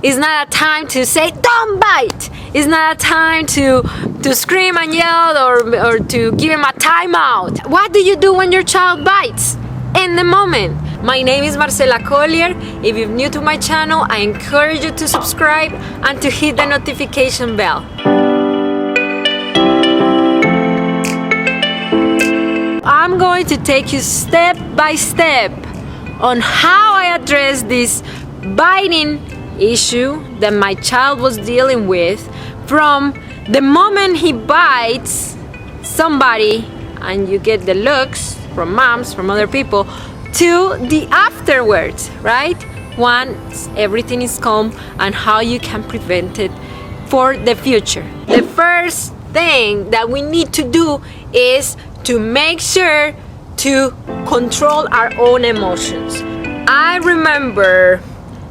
It's not a time to say, don't bite. It's not a time to scream and yell or to give him a timeout. What do you do when your child bites? In the moment. My name is Marcela Collier. If you're new to my channel, I encourage you to subscribe and to hit the notification bell. I'm going to take you step by step on how I address this biting issue that my child was dealing with from the moment he bites somebody and you get the looks from moms, from other people, to the afterwards, right? Once everything is calm, and how you can prevent it for the future. The first thing that we need to do is to make sure to control our own emotions. I remember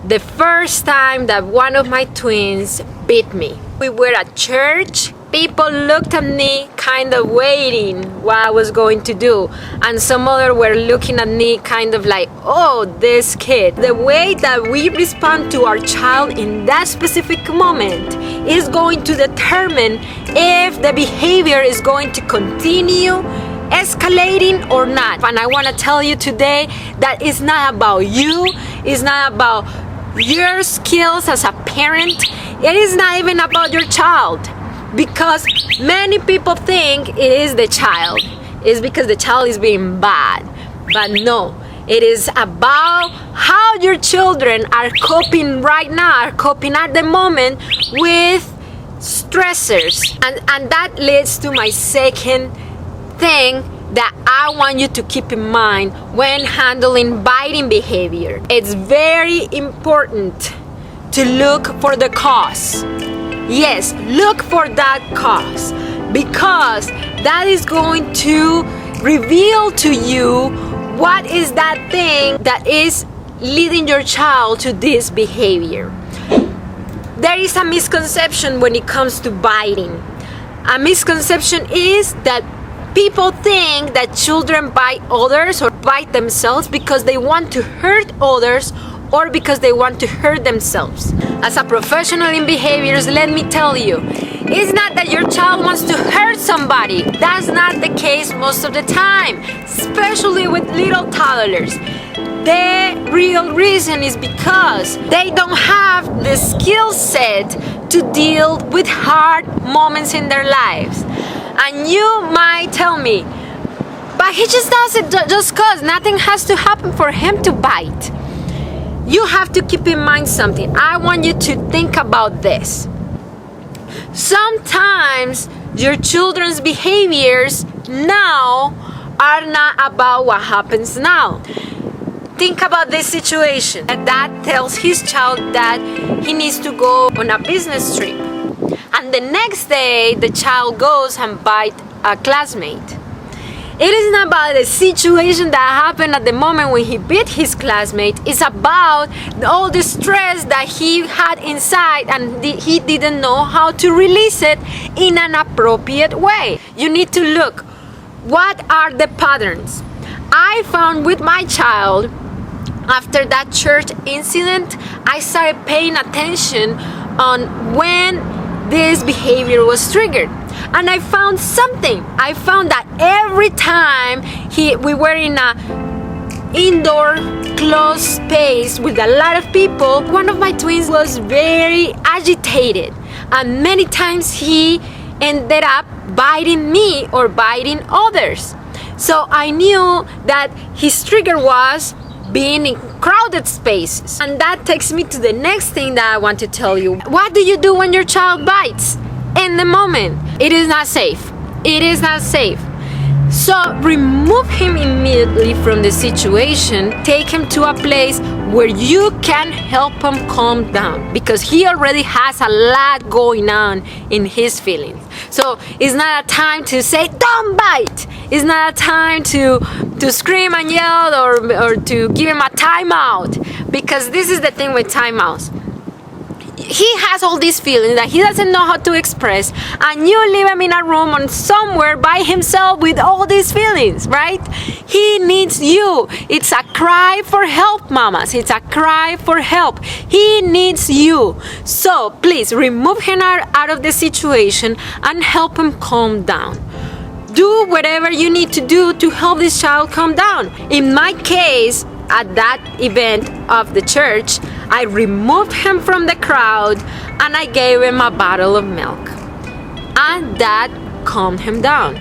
the first time that one of my twins bit me. We were at church. People looked at me kind of waiting what I was going to do, and some other were looking at me kind of like, oh, this kid. The way that we respond to our child in that specific moment is going to determine if the behavior is going to continue escalating or not. And I want to tell you today that it's not about you, it's not about your skills as a parent, it is not even about your child. Because many people think it is the child. It's because the child is being bad. But no, it is about how your children are coping right now, are coping at the moment with stressors. And that leads to my second thing that I want you to keep in mind when handling biting behavior. It's very important to look for the cause. Yes, look for that cause, because that is going to reveal to you what is that thing that is leading your child to this behavior. There is a misconception when it comes to biting. A misconception is that people think that children bite others or bite themselves because they want to hurt others or because they want to hurt themselves. As a professional in behaviors, let me tell you, it's not that your child wants to hurt somebody. That's not the case most of the time, especially with little toddlers. The real reason is because they don't have the skill set to deal with hard moments in their lives. And you might tell me, but he just does it just cause. Nothing has to happen for him to bite. You have to keep in mind something. I want you to think about this. Sometimes your children's behaviors now are not about what happens now. Think about this situation. A dad tells his child that he needs to go on a business trip. And the next day, the child goes and bites a classmate. It is not about the situation that happened at the moment when he bit his classmate. It's about all the stress that he had inside, and he didn't know how to release it in an appropriate way. You need to look. What are the patterns? I found with my child, after that church incident, I started paying attention on when this behavior was triggered. And I found something. I found that every time we were in a indoor closed space with a lot of people, one of my twins was very agitated, and many times he ended up biting me or biting others. So I knew that his trigger was being in crowded spaces. And that takes me to the next thing that I want to tell you. What do you do when your child bites? In the moment, it is not safe. It is not safe. So remove him immediately from the situation. Take him to a place where you can help him calm down, because he already has a lot going on in his feelings. So it's not a time to say, don't bite. It's not a time to scream and yell or to give him a timeout, because this is the thing with timeouts. he has all these feelings that he doesn't know how to express, and you leave him in a room or somewhere by himself with all these feelings, right? He needs you. It's a cry for help, mamas. It's a cry for help. He needs you. So please remove him out of the situation and help him calm down. Do whatever you need to do to help this child calm down. In my case, at that event of the church, I removed him from the crowd and I gave him a bottle of milk. And that calmed him down.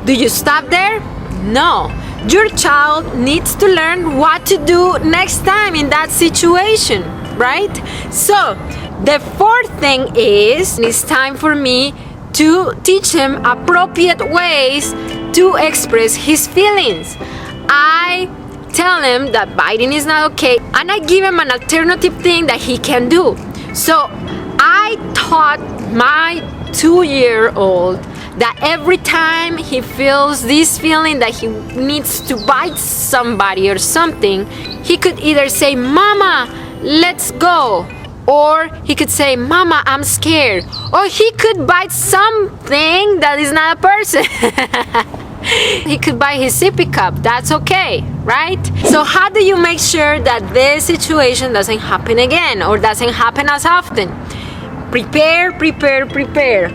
Do you stop there? No. Your child needs to learn what to do next time in that situation, right? So, the fourth thing is, it's time for me to teach him appropriate ways to express his feelings. I tell him that biting is not okay, and I give him an alternative thing that he can do. So I taught my 2-year-old that every time he feels this feeling that he needs to bite somebody or something, he could either say, "Mama, let's go," or he could say, "Mama, I'm scared," or he could bite something that is not a person. He could buy his sippy cup. That's okay, right? So how do you make sure that this situation doesn't happen again or doesn't happen as often? Prepare, prepare, prepare.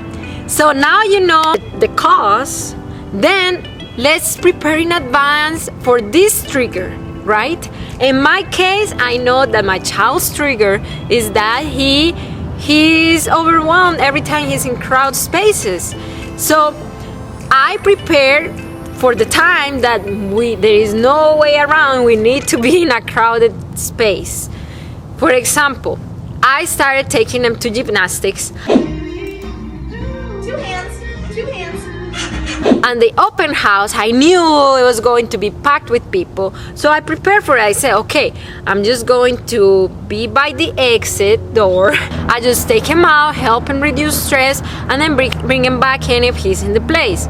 So now you know the cause, then let's prepare in advance for this trigger, right? In my case, I know that my child's trigger is that he's overwhelmed every time he's in crowd spaces. So I prepared for the time that there is no way around, we need to be in a crowded space. For example, I started taking him to gymnastics. Two hands. And the open house, I knew it was going to be packed with people, so I prepared for it. I said, okay, I'm just going to be by the exit door. I just take him out, help him reduce stress, and then bring him back in if he's in the place.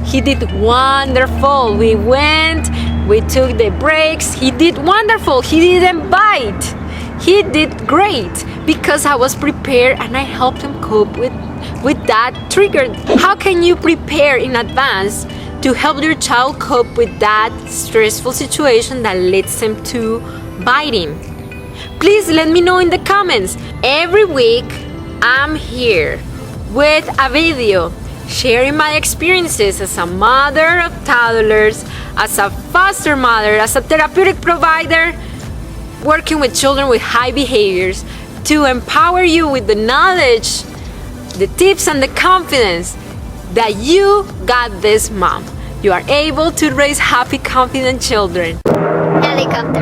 He did wonderful. We went, we took the breaks. He did wonderful. He didn't bite. He did great because I was prepared and I helped him cope with that trigger. How can you prepare in advance to help your child cope with that stressful situation that leads them to biting? Please let me know in the comments. Every week I'm here with a video sharing my experiences as a mother of toddlers, as a foster mother, as a therapeutic provider, working with children with high behaviors to empower you with the knowledge, the tips, and the confidence that you got this, mom. You are able to raise happy, confident children. Helicopter.